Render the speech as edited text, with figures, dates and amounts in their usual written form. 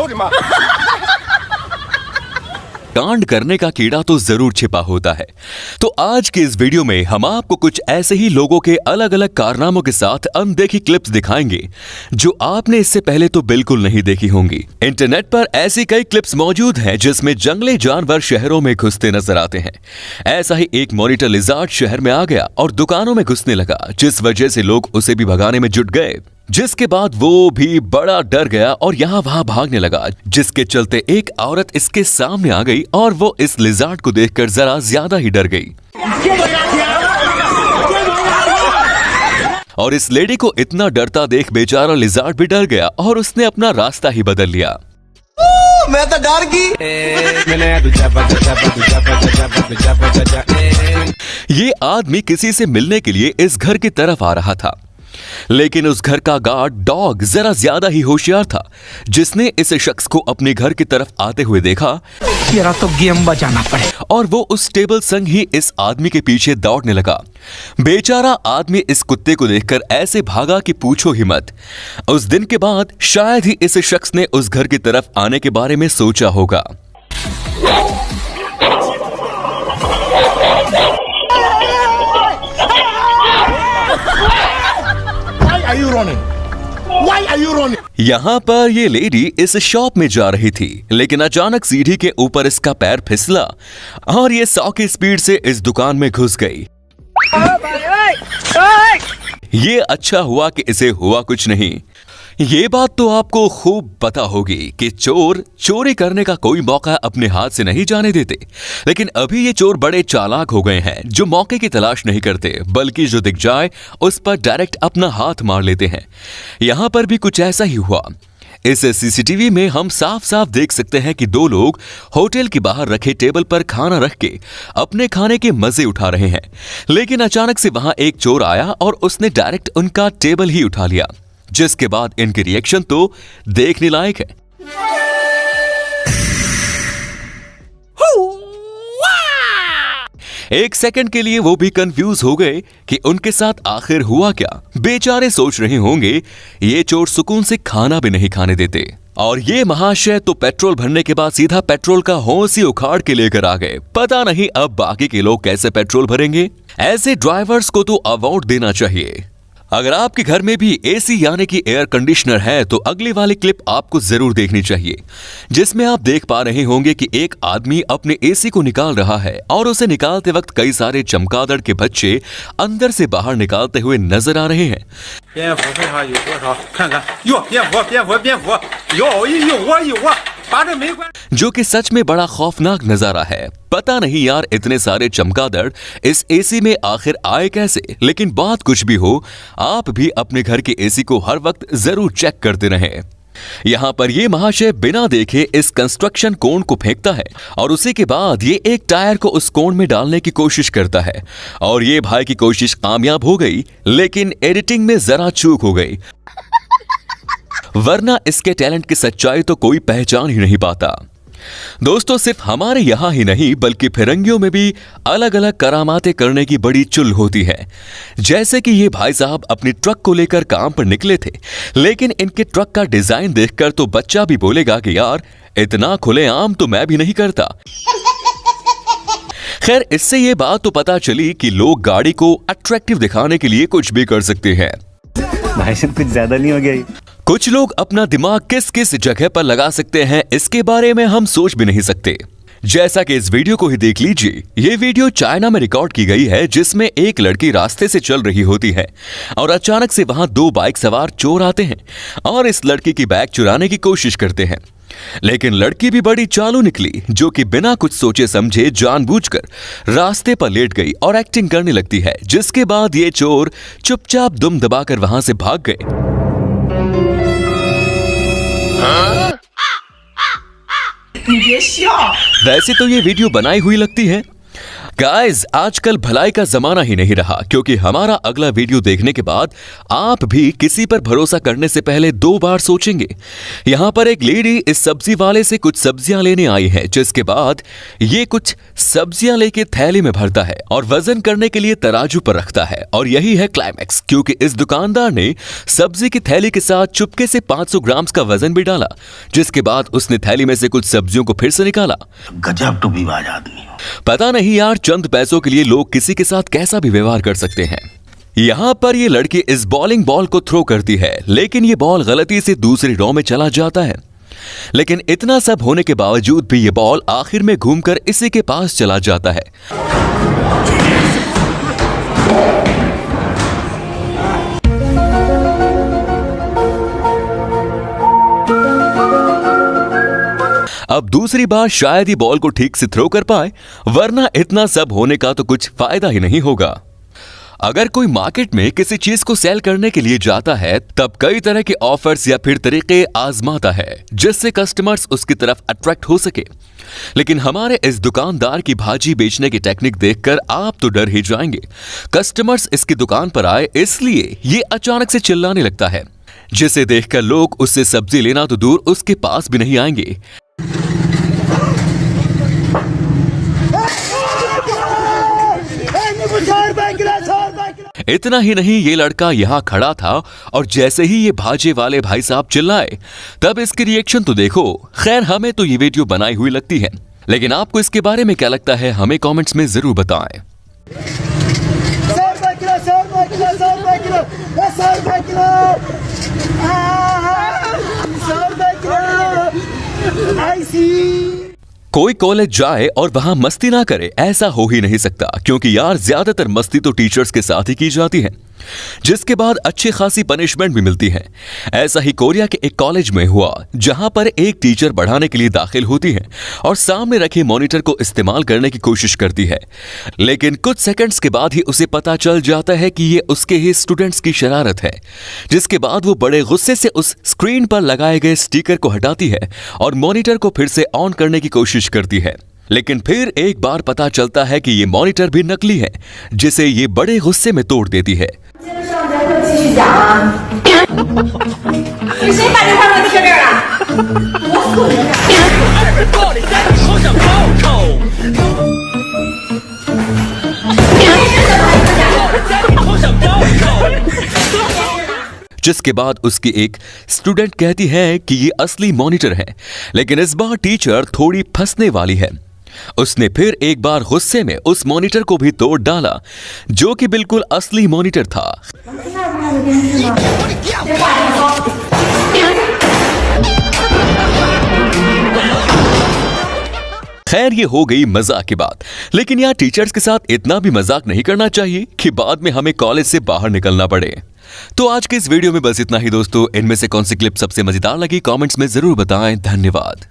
呦我的妈！ कांड करने का कीड़ा तो जरूर छिपा होता है। तो आज के इस वीडियो में हम आपको कुछ ऐसे ही लोगों के अलग अलग कारनामों के साथ अनदेखी क्लिप्स दिखाएंगे जो आपने इससे पहले तो बिल्कुल नहीं देखी होंगी। इंटरनेट पर ऐसी कई क्लिप्स मौजूद हैं जिसमें जंगली जानवर शहरों में घुसते नजर आते हैं। ऐसा ही एक मॉनिटर लिजार्ड शहर में आ गया और दुकानों में घुसने लगा, जिस वजह से लोग उसे भी भगाने में जुट गए, जिसके बाद वो भी बड़ा डर गया और यहाँ वहां भागने लगा, जिसके चलते एक औरत इसके सामने आ गई और वो इस लिजार्ड को देखकर जरा ज्यादा ही डर गई और इस लेडी को इतना डरता देख बेचारा लिजार्ड भी डर गया और उसने अपना रास्ता ही बदल लिया। मैं तो डर गई। ये आदमी किसी से मिलने के लिए इस घर की तरफ आ रहा था, लेकिन उस घर का गार्ड डॉग जरा ज्यादा ही होशियार था, जिसने इस शख्स को अपने घर की तरफ आते हुए देखा। तेरा तो गेम बजाना पड़े। और वो उस टेबल संग ही इस आदमी के पीछे दौड़ने लगा। बेचारा आदमी इस कुत्ते को देखकर ऐसे भागा कि पूछो ही मत। उस दिन के बाद शायद ही इस शख्स ने उस घर की तरफ आने के बारे में सोचा होगा। यहाँ पर ये लेडी इस शॉप में जा रही थी, लेकिन अचानक सीढ़ी के ऊपर इसका पैर फिसला और ये 100 की स्पीड से इस दुकान में घुस गई। ये अच्छा हुआ कि इसे हुआ कुछ नहीं। ये बात तो आपको खूब पता होगी कि चोर चोरी करने का कोई मौका अपने हाथ से नहीं जाने देते, लेकिन अभी ये चोर बड़े चालाक हो गए हैं जो मौके की तलाश नहीं करते, बल्कि जो दिख जाए उस पर डायरेक्ट अपना हाथ मार लेते हैं। यहाँ पर भी कुछ ऐसा ही हुआ। इस सीसीटीवी में हम साफ साफ देख सकते हैं कि दो लोग होटल के बाहर रखे टेबल पर खाना रख के अपने खाने के मजे उठा रहे हैं, लेकिन अचानक से वहां एक चोर आया और उसने डायरेक्ट उनका टेबल ही उठा लिया, जिसके बाद इनके रिएक्शन तो देखने लायक है। एक सेकंड के लिए वो भी कंफ्यूज हो गए कि उनके साथ आखिर हुआ क्या। बेचारे सोच रहे होंगे ये चोर सुकून से खाना भी नहीं खाने देते, और ये महाशय तो पेट्रोल भरने के बाद सीधा पेट्रोल का होश ही उखाड़ के लेकर आ गए। पता नहीं अब बाकी के लोग कैसे पेट्रोल भरेंगे। ऐसे ड्राइवर्स को तो अवार्ड देना चाहिए। अगर आपके घर में भी एसी यानी कि एयर कंडीशनर है तो अगली वाली क्लिप आपको जरूर देखनी चाहिए, जिसमें आप देख पा रहे होंगे कि एक आदमी अपने एसी को निकाल रहा है और उसे निकालते वक्त कई सारे चमगादड़ के बच्चे अंदर से बाहर निकालते हुए नजर आ रहे हैं। जो कि सच में बड़ा खौफनाक नजारा है। पता नहीं यार इतने सारे चमगादड़ इस एसी में आखिर आए कैसे। लेकिन बात कुछ भी हो, आप भी अपने घर के एसी को हर वक्त जरूर चेक करते रहें। यहाँ पर ये महाशय बिना देखे इस कंस्ट्रक्शन कोन को फेंकता है और उसी के बाद ये एक टायर को उस कोन में डालने की कोशिश करता है, और ये भाई की कोशिश कामयाब हो गई, लेकिन एडिटिंग में जरा चूक हो गई, वरना इसके टैलेंट की सच्चाई तो कोई पहचान ही नहीं पाता। दोस्तों, सिर्फ हमारे यहाँ ही नहीं बल्कि फिरंगियों में भी अलग अलग करामातें करने की बड़ी चुल होती है। जैसे कि ये भाई साहब अपनी ट्रक को लेकर काम पर निकले थे, लेकिन इनके ट्रक का डिजाइन देखकर तो बच्चा भी बोलेगा कि यार इतना खुलेआम तो मैं भी नहीं करता। खैर, इससे ये बात तो पता चली कि लोग गाड़ी को अट्रैक्टिव दिखाने के लिए कुछ भी कर सकते हैं। भाई साहब कुछ ज्यादा नहीं हो गया? कुछ लोग अपना दिमाग किस किस जगह पर लगा सकते हैं इसके बारे में हम सोच भी नहीं सकते। जैसा कि इस वीडियो को ही देख लीजिए। ये वीडियो चाइना में रिकॉर्ड की गई है, जिसमें एक लड़की रास्ते से चल रही होती है और अचानक से वहां दो बाइक सवार चोर आते हैं और इस लड़की की बैग चुराने की कोशिश करते हैं। लेकिन लड़की भी बड़ी चालू निकली, जो कि बिना कुछ सोचे समझे जानबूझकर रास्ते पर लेट गई और एक्टिंग करने लगती है, जिसके बाद ये चोर चुपचाप दुम दबाकर वहां से भाग गए। वैसे तो ये वीडियो बनाई हुई लगती है, गाइस, आजकल भलाई का जमाना ही नहीं रहा, क्योंकि हमारा अगला वीडियो देखने के बाद आप भी किसी पर भरोसा करने से पहले 2 बार सोचेंगे। यहाँ पर एक लेडी इस सब्जी वाले से कुछ सब्जियां लेने आई है, जिसके बाद ये कुछ सब्जियां लेके थैली में भरता है और वजन करने के लिए तराजू पर रखता है। और यही है क्लाइमैक्स, क्योंकि इस दुकानदार ने सब्जी की थैली के साथ चुपके से 500 ग्राम का वजन भी डाला, जिसके बाद उसने थैली में से कुछ सब्जियों को फिर से निकाला। गजब टूबीबाज आदमी। पता नहीं यार, चंद पैसों के लिए लोग किसी के साथ कैसा भी व्यवहार कर सकते हैं। यहाँ पर ये लड़की इस बॉलिंग बॉल को थ्रो करती है, लेकिन ये बॉल गलती से दूसरी रो में चला जाता है। लेकिन इतना सब होने के बावजूद भी ये बॉल आखिर में घूमकर इसी के पास चला जाता है। अब दूसरी बार शायद ही बॉल को ठीक से थ्रो कर पाए, वरना इतना सब होने का तो कुछ फायदा ही नहीं होगा। अगर कोई मार्केट में किसी चीज को सेल करने के लिए जाता है, तब कई तरह के ऑफर्स या फिर तरीके आजमाता है, जिससे कस्टमर्स उसकी तरफ अट्रैक्ट हो सके। लेकिन हमारे इस दुकानदार की भाजी बेचने की टेक्निक देखकर आप तो डर ही जाएंगे। कस्टमर्स इसकी दुकान पर आए इसलिए ये अचानक से चिल्लाने लगता है, जिसे देखकर लोग उससे सब्जी लेना तो दूर उसके पास भी नहीं आएंगे। इतना ही नहीं, ये लड़का यहाँ खड़ा था और जैसे ही ये भाजे वाले भाई साहब चिल्लाए, तब इसकी रिएक्शन तो देखो। खैर, हमें तो ये वीडियो बनाई हुई लगती है, लेकिन आपको इसके बारे में क्या लगता है हमें कमेंट्स में जरूर बताएं। कोई कॉलेज जाए और वहां मस्ती ना करे, ऐसा हो ही नहीं सकता, क्योंकि यार ज्यादातर मस्ती तो टीचर्स के साथ ही की जाती है, जिसके बाद अच्छी खासी पनिशमेंट भी मिलती है। ऐसा ही कोरिया के एक कॉलेज में हुआ, जहां पर एक टीचर बढ़ाने के लिए दाखिल होती है और सामने रखे मॉनिटर को इस्तेमाल करने की कोशिश करती है, लेकिन कुछ सेकंड्स के बाद ही उसे पता चल जाता है कि ये उसके ही स्टूडेंट्स की शरारत है। जिसके बाद वो बड़े गुस्से से उस स्क्रीन पर लगाए गए स्टिकर को हटाती है और मॉनिटर को फिर से ऑन करने की कोशिश करती है। लेकिन फिर एक बार पता चलता है कि ये मॉनिटर भी नकली है, जिसे ये बड़े गुस्से में तोड़ देती है। जिसके बाद उसकी एक स्टूडेंट कहती है कि ये असली मॉनिटर है, लेकिन इस बार टीचर थोड़ी फंसने वाली है। उसने फिर एक बार गुस्से में उस मॉनिटर को भी तोड़ डाला, जो कि बिल्कुल असली मॉनिटर था। खैर, ये हो गई मजाक की बात, लेकिन यार टीचर्स के साथ इतना भी मजाक नहीं करना चाहिए कि बाद में हमें कॉलेज से बाहर निकलना पड़े। तो आज के इस वीडियो में बस इतना ही दोस्तों। इनमें से कौन सी क्लिप सबसे मजेदार लगी कमेंट्स में जरूर बताएं। धन्यवाद।